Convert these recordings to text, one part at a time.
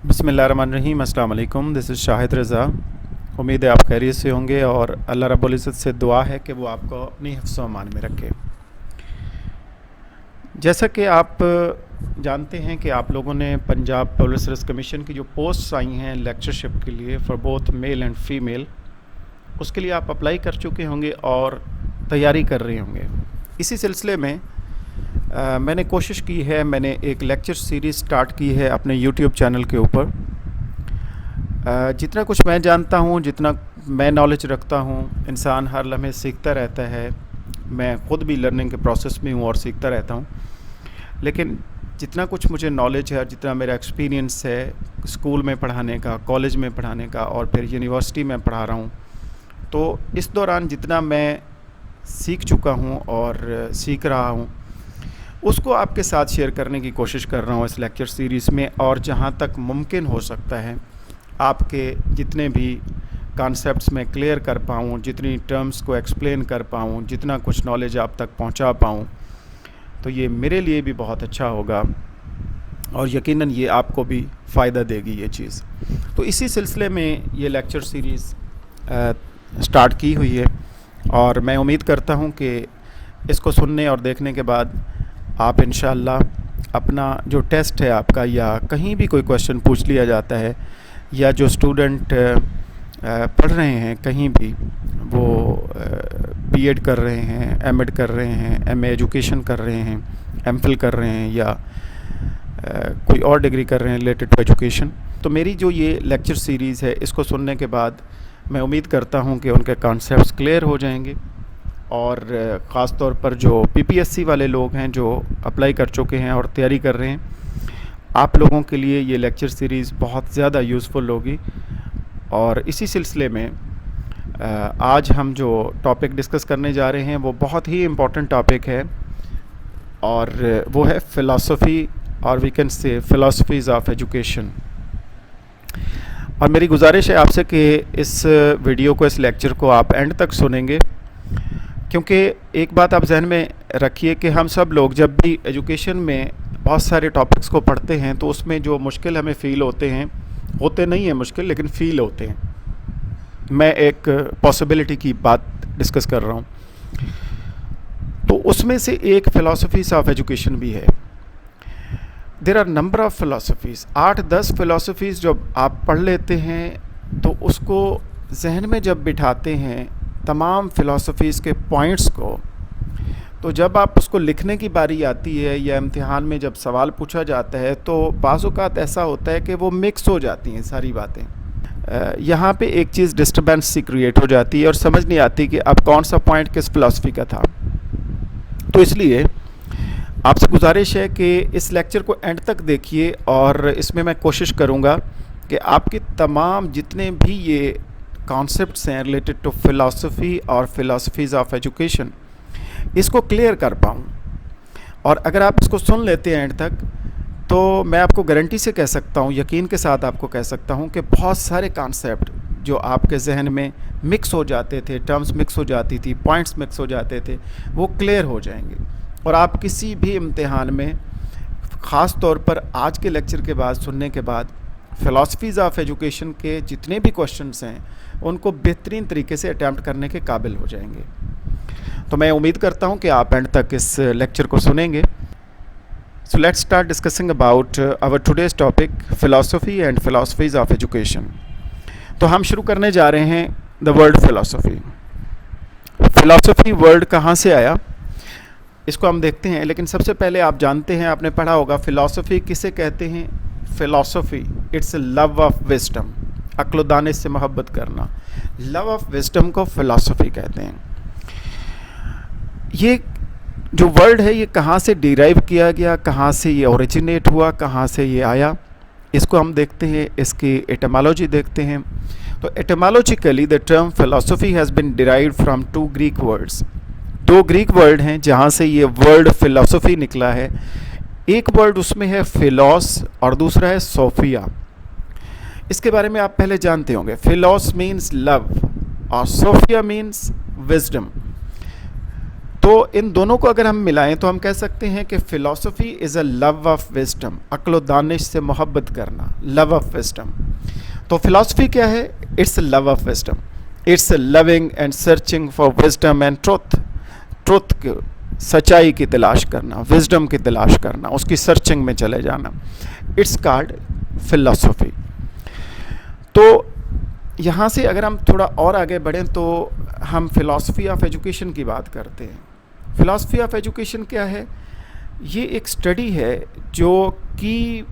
बिस्मिल्लाहिर्रहमानिर्रहीम। अस्सलाम वालेकुम। दिस इज़ शाहिद रज़ा। उम्मीद है आप खैरियत से होंगे और अल्लाह रब्बुल इज़्ज़त से दुआ है कि वो आपको अपनी हिफ्ज़ व अमान में रखे। जैसा कि आप जानते हैं कि आप लोगों ने पंजाब पब्लिक सर्विस कमीशन की जो पोस्ट्स आई हैं लेक्चरशिप के लिए for both male and female, उसके लिए आप अप्लाई कर चुके होंगे और तैयारी कर रहे होंगे। इसी सिलसिले में मैंने कोशिश की है, मैंने एक लेक्चर सीरीज़ स्टार्ट की है अपने यूट्यूब चैनल के ऊपर। जितना कुछ मैं जानता हूँ, जितना मैं नॉलेज रखता हूँ, इंसान हर लम्हे सीखता रहता है। मैं ख़ुद भी लर्निंग के प्रोसेस में हूँ और सीखता रहता हूँ। लेकिन जितना कुछ मुझे नॉलेज है, जितना मेरा एक्सपीरियंस है स्कूल में पढ़ाने का, कॉलेज में पढ़ाने का और फिर यूनिवर्सिटी में पढ़ा रहा हूँ, तो इस दौरान जितना मैं सीख चुका हूँ और सीख रहा हूँ उसको आपके साथ शेयर करने की कोशिश कर रहा हूँ इस लेक्चर सीरीज़ में। और जहाँ तक मुमकिन हो सकता है आपके जितने भी कॉन्सेप्ट्स में क्लियर कर पाऊँ, जितनी टर्म्स को एक्सप्लेन कर पाऊँ, जितना कुछ नॉलेज आप तक पहुँचा पाऊँ, तो ये मेरे लिए भी बहुत अच्छा होगा और यकीनन ये आपको भी फ़ायदा देगी ये चीज़। तो इसी सिलसिले में ये लेक्चर सीरीज़ स्टार्ट की हुई है और मैं उम्मीद करता हूँ कि इसको सुनने और देखने के बाद आप इंशाअल्लाह अपना जो टेस्ट है आपका, या कहीं भी कोई क्वेश्चन पूछ लिया जाता है, या जो स्टूडेंट पढ़ रहे हैं कहीं भी, वो बीएड कर रहे हैं, एमएड कर रहे हैं, एमए एजुकेशन कर रहे हैं, एमफिल कर रहे हैं, या कोई और डिग्री कर रहे हैं रिलेटेड टू एजुकेशन, तो मेरी जो ये लेक्चर सीरीज़ है इसको सुनने के बाद मैं उम्मीद करता हूँ कि उनके कॉन्सेप्ट्स क्लियर हो जाएंगे। और ख़ास तौर पर जो पीपीएससी वाले लोग हैं जो अप्लाई कर चुके हैं और तैयारी कर रहे हैं, आप लोगों के लिए ये लेक्चर सीरीज़ बहुत ज़्यादा यूज़फुल होगी। और इसी सिलसिले में आज हम जो टॉपिक डिस्कस करने जा रहे हैं वो बहुत ही इम्पोर्टेंट टॉपिक है और वो है फ़िलासफ़ी, और we can say philosophies of education. और मेरी गुजारिश है आपसे कि इस वीडियो को, इस लेक्चर को आप एंड तक सुनेंगे, क्योंकि एक बात आप जहन में रखिए कि हम सब लोग जब भी एजुकेशन में बहुत सारे टॉपिक्स को पढ़ते हैं तो उसमें जो मुश्किल हमें फ़ील होते नहीं हैं मुश्किल, लेकिन फ़ील होते हैं। मैं एक पॉसिबिलिटी की बात डिस्कस कर रहा हूँ, तो उसमें से एक फ़िलासफ़ीज़ ऑफ एजुकेशन भी है। There are number of philosophies, 8-10 philosophies जब आप पढ़ लेते हैं तो उसको जहन में जब बिठाते हैं तमाम फ़िलासफ़ीज़ के पॉइंट्स को, तो जब आप उसको लिखने की बारी आती है या इम्तिहान में जब सवाल पूछा जाता है तो बाज़ औक़ात ऐसा होता है कि वो मिक्स हो जाती हैं सारी बातें। यहाँ पे एक चीज़ डिस्टर्बेंस सी क्रिएट हो जाती है और समझ नहीं आती कि अब कौन सा पॉइंट किस फ़िलासफ़ी का था। तो इसलिए आपसे गुजारिश है कि इस लेक्चर को एंड तक देखिए और इसमें मैं कोशिश करूँगा कि आपके तमाम जितने भी ये कॉन्सेप्ट्स हैं रिलेटेड टू फ़िलासफ़ी और फ़िलासफ़ीज़ ऑफ एजुकेशन, इसको क्लियर कर पाऊँ। और अगर आप इसको सुन लेते हैं एंड तक, तो मैं आपको गारंटी से कह सकता हूँ, यकीन के साथ आपको कह सकता हूँ कि बहुत सारे कॉन्सेप्ट जो आपके जहन में मिक्स हो जाते थे, टर्म्स मिक्स हो जाती थी, पॉइंट्स मिक्स हो जाते थे, वो क्लियर हो जाएंगे। और आप किसी भी इम्तिहान में, ख़ास तौर पर आज के लेक्चर के बाद, सुनने के बाद, फ़िलासफ़ीज़ ऑफ एजुकेशन के जितने भी क्वेश्चंस हैं उनको बेहतरीन तरीके से अटैम्प्ट करने के काबिल हो जाएंगे। तो मैं उम्मीद करता हूं कि आप एंड तक इस लेक्चर को सुनेंगे। So let's start discussing about our today's topic, philosophy and philosophies of education. तो हम शुरू करने जा रहे हैं the word philosophy. Philosophy word कहाँ से आया इसको हम देखते हैं, लेकिन सबसे पहले आप जानते हैं, आपने पढ़ा होगा फ़िलासफ़ी किसे कहते हैं। Philosophy it's love of wisdom, अक्ल दाने से मोहब्बत करना। लव ऑफ विज़डम को फ़िलासफ़ी कहते हैं। ये जो वर्ड है ये कहाँ से डिराइव किया गया, कहाँ से ये ओरिजिनेट हुआ, कहाँ से ये आया, इसको हम देखते हैं, इसकी एटमोलॉजी देखते हैं। तो etymologically the term philosophy has been derived from 2 Greek words. 2 Greek word हैं जहाँ से ये वर्ड फ़िलासफ़ी निकला है। एक वर्ड उसमें है फ़िलॉस और दूसरा है सोफिया। इसके बारे में आप पहले जानते होंगे। फ़िलॉस मीन्स लव और सोफिया मीन्स विज़डम। तो इन दोनों को अगर हम मिलाएं तो हम कह सकते हैं कि philosophy is a love of wisdom, अक्ल व दानिश से मोहब्बत करना, लव ऑफ विजडम। तो फ़िलॉसफी क्या है? It's love of wisdom, it's loving and searching for wisdom and truth, truth सच्चाई की तलाश करना, विजडम की तलाश करना, उसकी सर्चिंग में चले जाना, इट्स कॉल्ड फिलॉसफी। तो यहाँ से अगर हम थोड़ा और आगे बढ़ें तो हम फ़िलॉसफी ऑफ एजुकेशन की बात करते हैं। फ़िलॉसफी ऑफ एजुकेशन क्या है? ये एक स्टडी है जो कि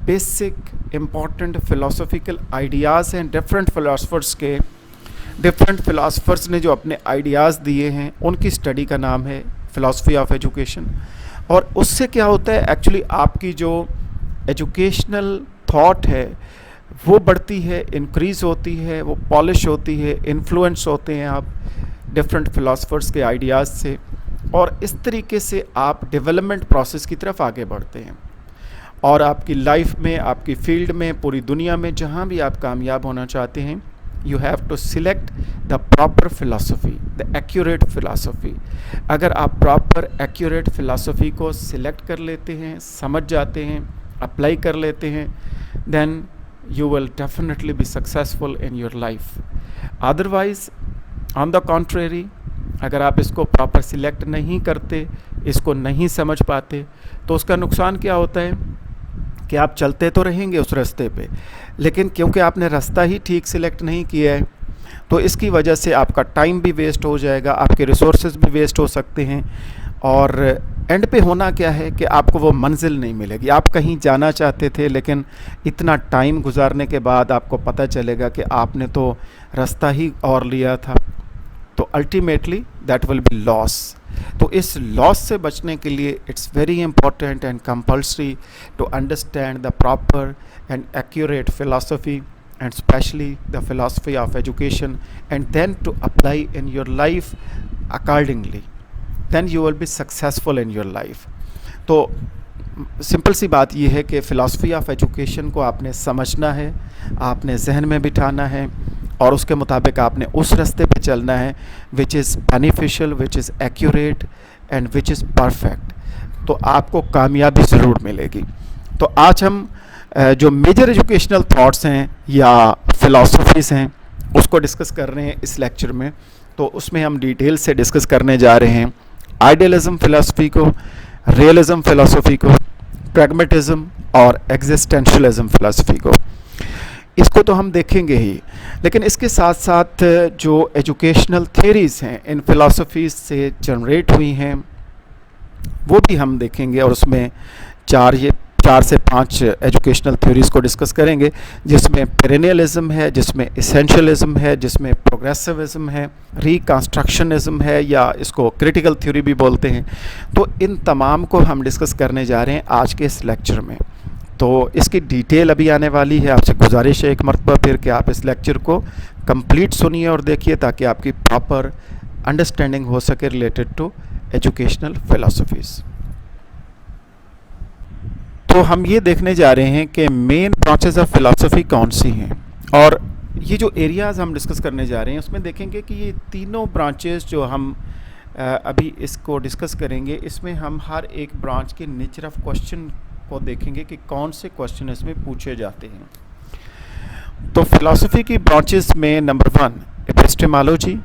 बेसिक इम्पॉर्टेंट फ़िलॉसफिकल आइडियाज़ हैं डिफरेंट फ़िलासफ़र्स ने जो अपने आइडियाज़ दिए हैं उनकी स्टडी का नाम है फ़िलॉसफी ऑफ एजुकेशन। और उससे क्या होता है, एक्चुअली आपकी जो एजुकेशनल थॉट है वो बढ़ती है, इंक्रीज़ होती है, वो पॉलिश होती है, इन्फ्लुएंस होते हैं आप डिफरेंट फ़िलासफ़र्स के आइडियाज़ से, और इस तरीके से आप डेवलपमेंट प्रोसेस की तरफ आगे बढ़ते हैं। और आपकी लाइफ में, आपकी फील्ड में, पूरी दुनिया में जहाँ भी आप कामयाब होना चाहते हैं, you have to select the proper philosophy, the accurate philosophy. अगर आप प्रॉपर एक्यूरेट फ़िलासफ़ी को सिलेक्ट कर लेते हैं, समझ जाते हैं, अप्लाई कर लेते हैं, then you will definitely be successful in your life. Otherwise, on the contrary, अगर आप इसको प्रॉपर सिलेक्ट नहीं करते, इसको नहीं समझ पाते, तो उसका नुकसान क्या होता है कि आप चलते तो रहेंगे उस रास्ते पे, लेकिन क्योंकि आपने रास्ता ही ठीक सिलेक्ट नहीं किया है, तो इसकी वजह से आपका टाइम भी वेस्ट हो जाएगा, आपके रिसोर्सेज भी वेस्ट हो सकते हैं, और एंड पे होना क्या है कि आपको वो मंजिल नहीं मिलेगी। आप कहीं जाना चाहते थे, लेकिन इतना टाइम गुजारने के बाद आपको पता चलेगा कि आपने तो रास्ता ही और लिया था, तो ultimately that will be loss. तो इस लॉस से बचने के लिए it's very important and compulsory to understand the proper and accurate philosophy and especially the philosophy of education, and then to apply in your life accordingly, then you will be successful in your life. तो simple सी बात ये है कि philosophy of education को आपने समझना है, आपने जहन में बिठाना है, और उसके मुताबिक आपने उस रास्ते पे चलना है which is beneficial, which is accurate and which is perfect. तो आपको कामयाबी ज़रूर मिलेगी। तो आज हम जो मेजर एजुकेशनल थॉट्स हैं या फ़िलासफ़ीज़ हैं उसको डिस्कस कर रहे हैं इस लेक्चर में। तो उसमें हम डिटेल से डिस्कस करने जा रहे हैं आइडियलिज़म फ़िलासफ़ी को, रियलिज़म फ़िलासफ़ी को, प्रैग्मेटिज़म और एग्जिस्टेंशलिज़म फ़िलासफ़ी को। इसको तो हम देखेंगे ही, लेकिन इसके साथ साथ जो एजुकेशनल थ्योरीज़ हैं इन फ़िलासफ़ीज़ से जनरेट हुई हैं वो भी हम देखेंगे, और उसमें चार से पाँच एजुकेशनल थ्योरीज़ को डिस्कस करेंगे, जिसमें पेरेनियलिज़म है, जिसमें एसेंशियलिज़म है, जिसमें प्रोग्रेसिविज़म है, रिकंस्ट्रक्शनिज़म है, या इसको क्रिटिकल थ्योरी भी बोलते हैं। तो इन तमाम को हम डिस्कस करने जा रहे हैं आज के इस लेक्चर में। तो इसकी डिटेल अभी आने वाली है। आपसे गुजारिश है एक मरतबा फिर कि आप इस लेक्चर को कंप्लीट सुनिए और देखिए, ताकि आपकी प्रॉपर अंडरस्टैंडिंग हो सके रिलेटेड टू एजुकेशनल फ़िलासफ़ीज़। तो हम ये देखने जा रहे हैं कि मेन ब्रांचेस ऑफ फ़िलासफ़ी कौन सी हैं, और ये जो एरियाज़ हम डिस्कस करने जा रहे हैं उसमें देखेंगे कि ये तीनों ब्रांचेस जो हम अभी इसको डिस्कस करेंगे, इसमें हम हर एक ब्रांच के नेचर ऑफ क्वेश्चन को देखेंगे कि कौन से क्वेश्चन इसमें पूछे जाते हैं। तो फ़िलासफ़ी की ब्रांचेस में नंबर 1 एपिस्टेमोलॉजी,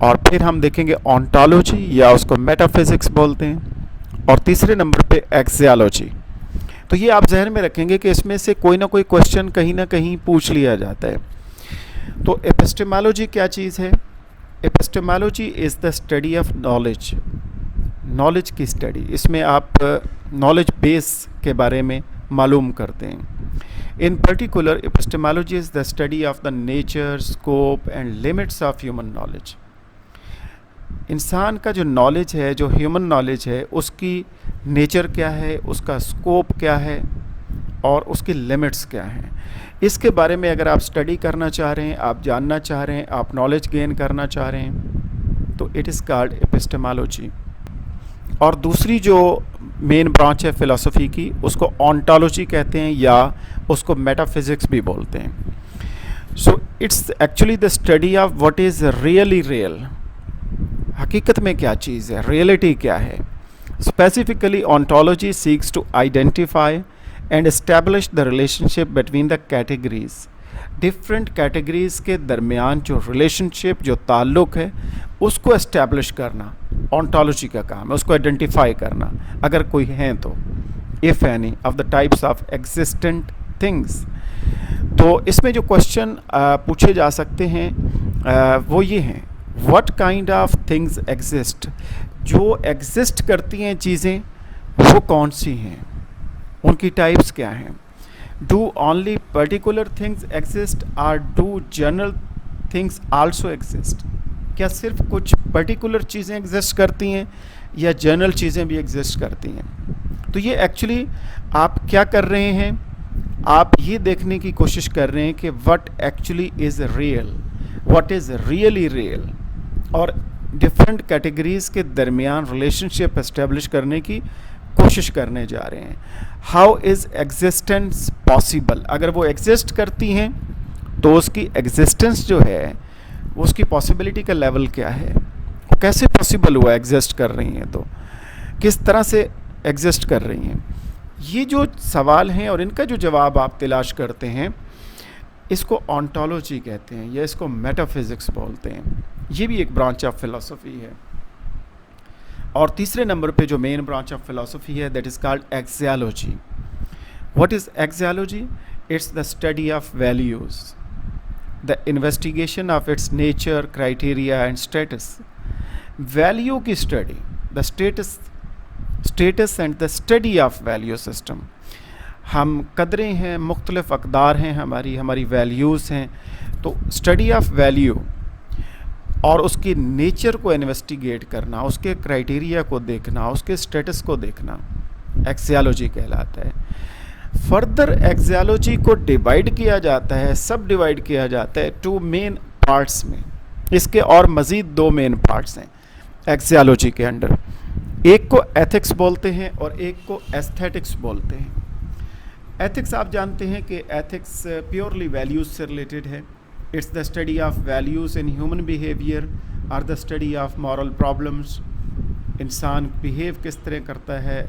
और फिर हम देखेंगे ऑन्टोलॉजी या उसको मेटाफिज़िक्स बोलते हैं, और तीसरे नंबर पे एक्सियोलॉजी। तो ये आप जहन में रखेंगे कि इसमें से कोई ना कोई क्वेश्चन कहीं ना कहीं पूछ लिया जाता है। तो एपिस्टेमोलॉजी क्या चीज़ है? Epistemology is the study of knowledge, knowledge की स्टडी। इसमें आप नॉलेज बेस के बारे में मालूम करते हैं। इन particular epistemology is the study of the nature, scope and limits of human knowledge. इंसान का जो नॉलेज है, जो ह्यूमन नॉलेज है, उसकी नेचर क्या है, उसका स्कोप क्या है, और उसकी लिमिट्स क्या हैं, इसके बारे में अगर आप स्टडी करना चाह रहे हैं, आप जानना चाह रहे हैं, आप नॉलेज गेन करना चाह रहे हैं, तो इट इज़ कॉल्ड एपिस्टेमोलॉजी। और दूसरी जो मेन ब्रांच है फ़िलासफ़ी की, उसको ऑन्टोलॉजी कहते हैं, या उसको मेटाफिज़िक्स भी बोलते हैं। So it's actually the study of what is really real. हकीकत में क्या चीज़ है, रियलिटी क्या है। Specifically ontology seeks to identify and establish the relationship between the categories. Different categories के दरमियान जो रिलेशनशिप, जो ताल्लुक़ है, उसको एस्टैब्लिश करना ऑन्टोलॉजी का काम है, उसको आइडेंटिफाई करना, अगर कोई हैं तो, if any of the types of existent things. तो इसमें जो क्वेश्चन पूछे जा सकते हैं वो ये हैं, what kind of things exist. जो एग्जिस्ट करती हैं चीज़ें वो कौन सी हैं, उनकी टाइप्स क्या हैं। Do only particular things exist और do general things also exist. क्या सिर्फ कुछ पर्टिकुलर चीज़ें एग्जिस्ट करती हैं या जनरल चीज़ें भी एग्जिस्ट करती हैं। तो ये एक्चुअली आप क्या कर रहे हैं, आप ये देखने की कोशिश कर रहे हैं कि what actually is real, what is really real, और डिफरेंट कैटेगरीज़ के दरमियान रिलेशनशिप एस्टेब्लिश करने की कोशिश करने जा रहे हैं। How is existence possible. अगर वो एग्जिस्ट करती हैं तो उसकी एग्जिस्टेंस जो है उसकी पॉसिबिलिटी का लेवल क्या है, वो कैसे पॉसिबल हुआ एग्जिस्ट कर रही हैं, तो किस तरह से एग्जिस्ट कर रही हैं। ये जो सवाल हैं और इनका जो जवाब आप तलाश करते हैं, इसको ऑन्टोलॉजी कहते हैं या इसको मेटाफिज़िक्स बोलते हैं। ये भी एक ब्रांच ऑफ फिलॉसफी है। और तीसरे नंबर पे जो मेन ब्रांच ऑफ फिलॉसफी है, that is called axiology. What is axiology? It's the study of values, the investigation of its nature, criteria and status. Value की स्टडी, the status and the study of value system. हम कदरें हैं, मुख्तलिफ अक़दार हैं, हमारी values हैं। तो स्टडी ऑफ वैल्यू और उसके नेचर को इन्वेस्टिगेट करना, उसके क्राइटेरिया को देखना, उसके स्टेटस को देखना, एक्सियोलॉजी कहलाता है। फर्दर एक्सियोलॉजी को डिवाइड किया जाता है, सब डिवाइड किया जाता है टू मेन पार्ट्स में। इसके और मज़ीद दो मेन पार्ट्स हैं एक्सियोलॉजी के अंडर। एक को एथिक्स बोलते हैं और एक को एस्थेटिक्स बोलते हैं। एथिक्स आप जानते हैं कि एथिक्स प्योरली वैल्यूज़ से रिलेटेड है। It's the study of values in human behaviour और the study of moral problems. इंसान बिहेव किस तरह करता है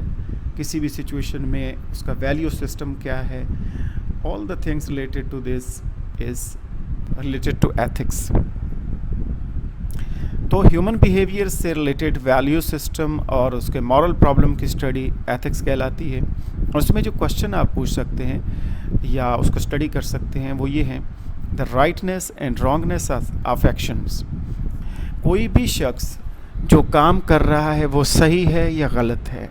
किसी भी सिचुएशन में, उसका वैल्यू सिस्टम क्या है, all the things related to this is related to ethics. तो ह्यूमन बिहेवियर से रिलेटेड वैल्यू सिस्टम और उसके मॉरल प्रॉब्लम की स्टडी एथिक्स कहलाती है। और उसमें जो क्वेश्चन आप पूछ सकते हैं या उसको स्टडी कर सकते हैं वो ये हैं, the rightness and wrongness of actions. कोई भी शख्स जो काम कर रहा है वो सही है या गलत है।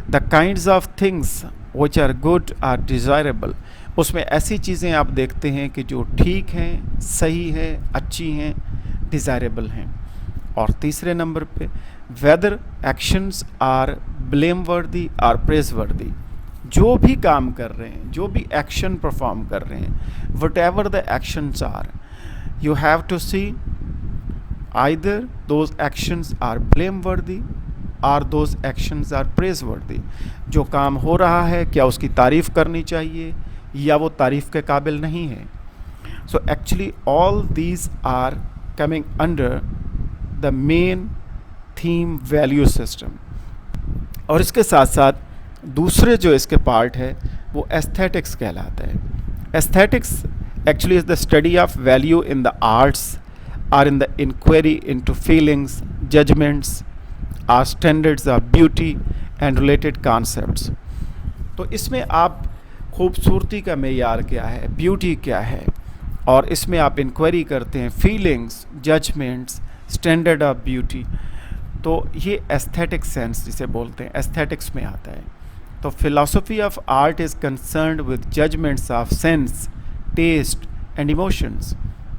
The kinds of things which are good are desirable. उसमें ऐसी चीज़ें आप देखते हैं कि जो ठीक हैं, सही है, अच्छी हैं, डिज़ायरेबल हैं। और तीसरे नंबर पे, weather actions are blameworthy are praiseworthy. जो भी काम कर रहे हैं, जो भी एक्शन परफॉर्म कर रहे हैं, whatever the actions are, you have to see either those actions are blameworthy or those actions are praiseworthy. जो काम हो रहा है क्या उसकी तारीफ़ करनी चाहिए या वो तारीफ़ के काबिल नहीं है। So actually all these are coming under the main theme value system. और इसके साथ साथ दूसरे जो इसके पार्ट है वो एस्थेटिक्स कहलाता है। Aesthetics actually is the study of value in the arts are in the inquiry into feelings, judgements are standards of beauty and related concepts. तो इसमें आप खूबसूरती का मेयार क्या है, ब्यूटी क्या है, और इसमें आप इंक्वायरी करते हैं feelings, judgements, standard of beauty. तो ये एस्थेटिक सेंस जिसे बोलते हैं एस्थेटिक्स में आता है। तो philosophy of art is concerned with judgements of sense, taste and emotions.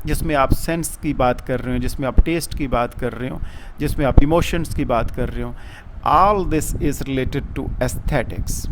जिसमें आप सेंस की बात कर रहे हो, जिसमें आप टेस्ट की बात कर रहे हो, जिसमें आप इमोशंस की बात कर रहे हो, all this is related to aesthetics.